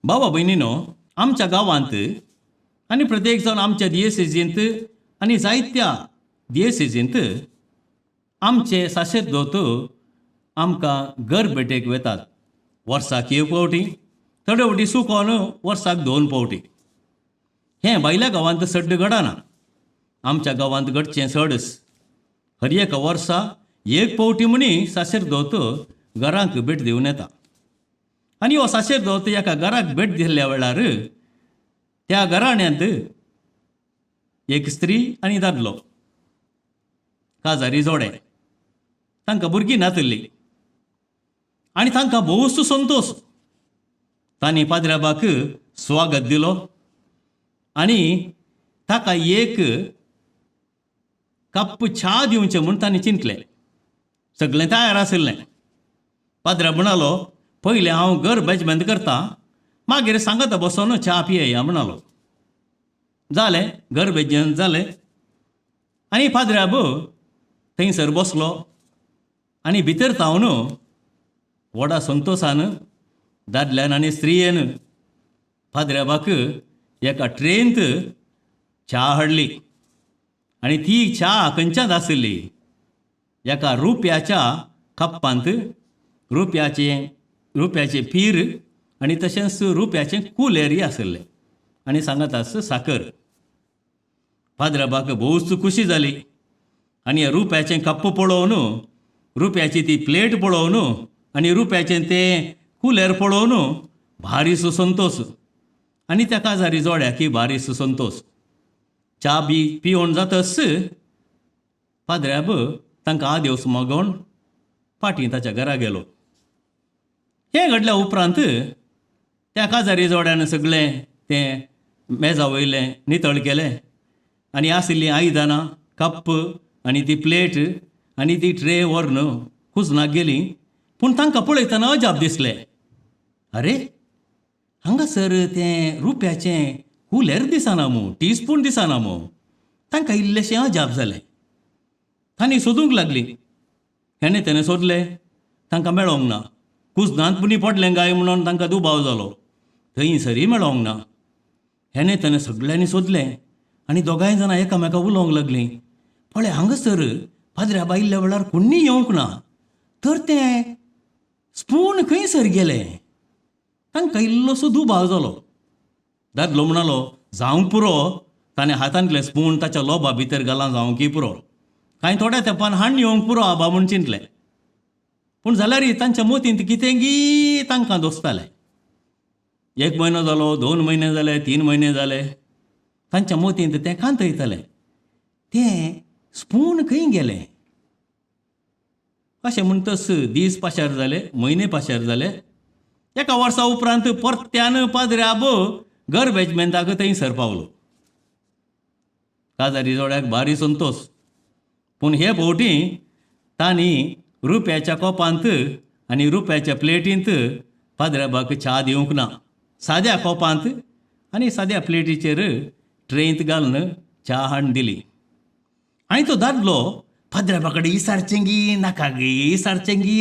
भावा भयणीनो, आमच्या गांवांत आनी प्रत्येक जण आमच्या दियेसेजींत आनी जायत्या दियेसेजींत आमचे साशेरदोत आमकां घर भेटेक वेतात. वर्साक एक फावटी, थोडे फावटी सुकोन वर्साक 2 फावटी. हें भायल्या गांवांत सड्ड घडना. आमच्या गांवांत घडचें चडस. हर एक वर्सा एक फावटी म्हणी साशेरदोत घरांक भेट दिवन येता. आनी हो साशेरदोत एका घराक भेट दिल्ल्या वेळार त्या घराण्यांत एक स्त्री आनी दादलो, काजारी जोडे, तांकां भुरगीं नातल्लीं आनी तांकां भोवूच संतोश. तांणी पाद्र्याबाक स्वागत दिलो आनी ताका एक कप च्या दिवचें म्हूण तांणी चिंतलें. सगळें तयार आशिल्लें. पाद्र्या म्हणालो, पयलें हांव घर बेजमेंत करतां, मागीर सांगता बसोन च्या पियेया म्हणालो. जालें, घर बेजमेंत जालें आनी पाद्र्याब थंयसर बसलो आनी भितर तावन व्हडा संतोशान दादल्यान आनी स्त्रियेन पाद्र्याबाक एका ट्रेंत च्या हाडली. आनी ती च्या खंयच्याच आसली, एका रुप्याच्या कप्पांत रुप्याचे पीर आनी तशेंच रुप्याचें कुलेरय आसलें आनी सांगतास साकर. पाद्र्याबाक भोवूच खुशी जाली आनी ह्या रुप्याचें कप्प पळोवन, रुप्याची ती प्लेट पळोवन आनी रुप्याचें तें कुलेर पळोवन भारीच संतोश. आनी त्या काजारी जोड्याकी भारीच संतोश. च्या बी पिवोन जातस पाद्र्याब तांकां आदेवस मागोवन फाटीं ताच्या घरा गेलो. हें घडल्या उपरांत त्या काजारी जोड्यान सगळें तें मेजा वयलें नितळ केलें आनी आशिल्लीं आयदनां, कप्प आनी ती प्लेट आनी ती ट्रे व्हरून कुजनाक गेलीं. पूण तांकां पळयतना अजाप दिसलें. अरे, हांगासर तें रुप्याचें कुलेर दिसना मू, टीस्पून दिसना मू. तांकां इल्लेशें अजाप जालें. तांणी सोदूंक लागलीं. हेणें तेणें सोदलें, तांकां मेळोंक ना. कुजनांत पुनी पडलें काय म्हणून तांकां दुबाव जालो. थंयसरी मेळोंक ना. हेणें तेणें सगळ्यांनी सोदलें आनी दोगांय जाणां एकामेका उलोवंक लागलीं. पळय, हांगासर पाद्र्या बायिल्ल्या वेळार कोण्णी येवंक ना. तर तें स्पून खंयसर गेलें. तांकां इल्लोसो दुबाव जालो. दादलो म्हणलो, जावंक पुरो. ताणें हातांतलें स्पून ताच्या लोबा भितर घालां जावंकी पुरो. कांय थोड्या तेंपान हाडून येवंक पुरो आबा म्हूण चिंतलें. पूण जाल्यार तांच्या मतींत कितेंगी तांकां दोसतालें. 1 म्हयनो जालो, 2 म्हयने जाले, 3 म्हयने जाले. तांच्या मतींत तें कांतयतालें, तें स्पून खंय गेलें. अशें म्हणटस दीस पाशार जाले, म्हयने पाशार जाले. एका वर्सा उपरांत परत्यान पाद्र्याब घर बेजमेंताक थंयसर पावलो. काजारी जोड्याक भारी संतोश. पूण हे फावटी तांणी रुप्याच्या कोपांत आनी रुप्याच्या प्लेटींत पाद्र्याबाक च्या दिवंक ना. साद्या कोपांत आनी साद्या प्लेटीचेर ट्रेंत घालून च्या हाडून दिली. आनी तो दादलो पाद्र्याबा कडेन इसारचेंगी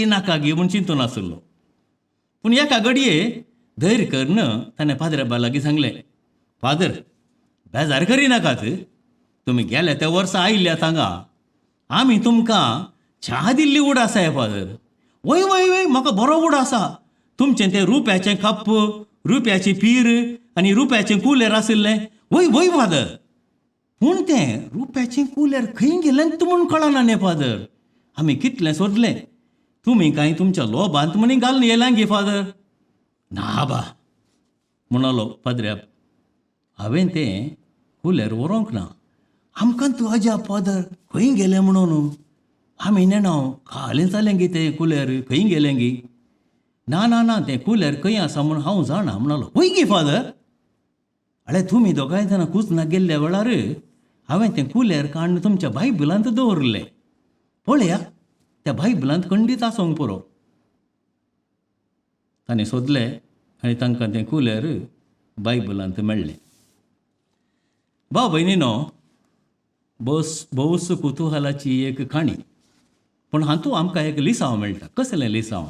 नाका गी म्हूण चिंतून आसलो. पूण एका घडये धैर्य करन ताणें पाद्र्याबा लागीं सांगलें, फादर, बेजार करिनाकात. तुमी गेल्या त्या वर्सा आयिल्ल्यात हांगा. आमी तुमकां च्या दिल्ली उड आसा फादर. वय वय वय, म्हाका बरो उड आसा. तुमचें तें रुप्याचें कप्प, रुप्याची पीर आनी रुप्याचें कुलेर आशिल्लें. वय वय फादर. पूण तें रुप्याचें कुलेर खंय गेलें म्हूण कळना न्ही फादर. आमी कितलें सोदलें. तुमी कांय तुमच्या लोबांत म्हणी घालून येयलां गे फादर. ना बा म्हणलो पाद्र्याब, हांवें तें कुलेर व्हरोंक ना. आमकां तूं अजाप फादर, खंय गेलें म्हणून. आमी नेणाव खालें जालें गे तें कुलेर, खंय गेलें गे. ना ना ना, तें कुलेर खंय आसा म्हूण हांव जाणा म्हणलो. वय गे फादर. अळे, तुमी दोगांय जाणां कुजनाक गेल्ल्या वेळार हांवें तें कुलेर काडून तुमच्या बायबलांत दवरलें. पळया, त्या बायबलांत खंडीत आसोंक पुरो. ताणें सोदलें आनी तांकां तें कुलेर बायबलांत मेळ्ळें. भाव भयणीनो, भोवूच कुतुहलाची एक काणी. पूण हातूंत आमकां एक लिसांव मेळटा. कसलें लिसांव?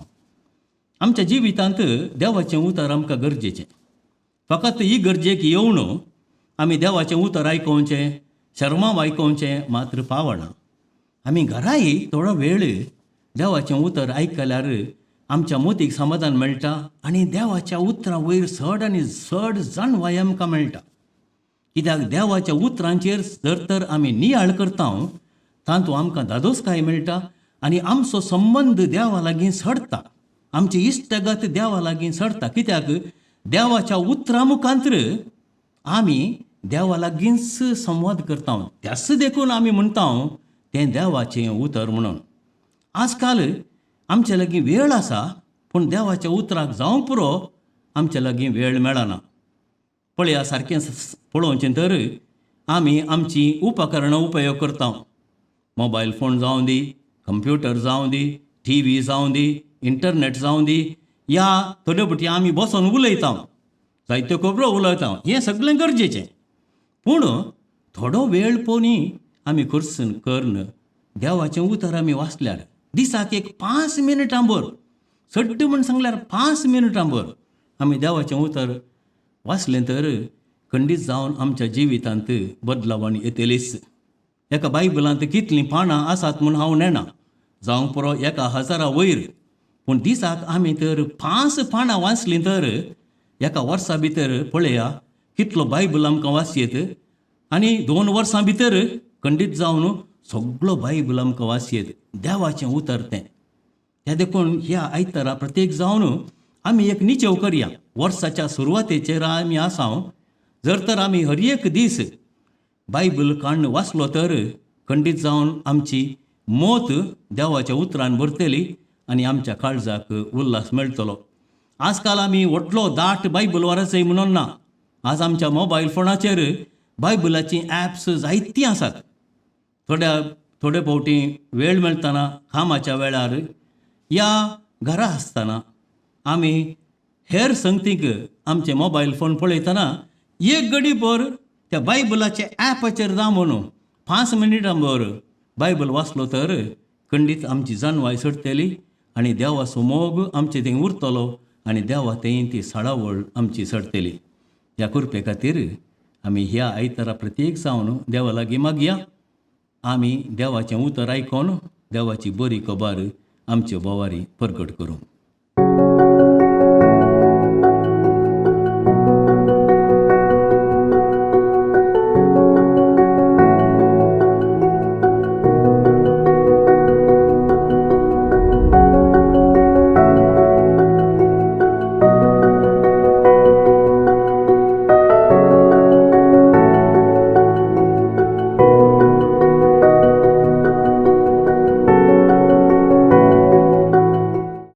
आमच्या जिवितांत देवाचें उतर आमकां गरजेचें. फकत ही गरजेक येवन आमी देवाचें उतर आयकोवचें, शर्माव आयकोवचें मात्र पावना. आमी घराय थोडो वेळ देवाचें उतर आयकल्यार आमच्या मोतीक समाधान मेळटा आनी देवाच्या उतरां वयर चड आनी चड जाणवाय आमकां मेळटा. कित्याक देवाच्या उतरांचेर जर तर आमी नियाळ करता तातूंत आमकां धादोसकाय मेळटा आनी आमचो संबंद देवा लागीं सडटा. आमची इश्टगत देवा लागीं सडटा. कित्याक देवाच्या उतरां मुखांतर आमी देवा लागींच संवाद करता. त्याच देखून आमी म्हणटा तें देवाचें उतर म्हणून. आजकाल आमचे लागीं वेळ आसा पूण देवाच्या उतराक जावंक पुरो आमचे लागीं वेळ मेळना. पळया, सारकें पळोवचें तर आमी आमची उपकरणां उपयोग करता. मोबायल फोन जावं दी, कंप्युटर जावं दी, TV जावं दी, इंटरनेट जावं दी, ह्या थोड्यो बटी आमी बसून उलयता, जायत्यो खबरो उलयता. हें सगळें गरजेचें. पूण थोडो वेळ पोनी आमी करन देवाचें उतर आमी वाचल्यार दिसाक एक 5 मिनटां भर, सड्ड म्हण सांगल्यार 5 मिनटां भर आमी देवाचें उतर वाचलें तर खंडीत जावन आमच्या जिवितांत बदलावण येतलीच. एका बायबलांत कितलीं पानां आसात म्हूण हांव नेना, जावंक पुरो 1000 वयर. पूण दिसाक आमी तर 5 पानां वाचलीं तर एका वर्सा भितर पळया कितलो बायबल आमकां वाचयेत. आनी 2 वर्सां भितर खंडीत जावन सगळो बायबल आमकां वाचयेत. देवाचें उतर तें. हे देखून ह्या आयतारा प्रत्येक जावन आमी एक निचेव करया. वर्साच्या सुरवातेचेर आमी आसां. जर तर आमी हर एक दीस बायबल काडून वाचलो तर खंडीत जावन आमची मोत देवाच्या उतरान भरतली आनी आमच्या काळजाक उल्हास मेळटलो. आजकाल आमी व्हडलो दाट बायबल वाचय म्हणून ना. आज आमच्या मोबायल फोनाचेर बायबलाची ॲप्स जायतीं आसात. थोडे फावटी वेळ मेळटना कामाच्या वेळार या घरा आसतना आमी हेर संगतीक आमचे मोबायल फोन पळयतना एक घडीभर त्या बायबलाच्या ॲपाचेर जा म्हणून 5 मिनिटां भर बायबल वाचलो तर खंडीत आमची जानवाय सडटली आनी देवाचो मोग आमचे थंय उरतलो आनी देवा थंय ती सडावळ आमची सडटली. ह्या कृपे खातीर आमी ह्या आयतारा प्रत्येक जावन देवा लागीं मागया. आमी देवाचें उतर आयकोन देवाची बरी खबर आमचे बोवारी प्रकट करूं.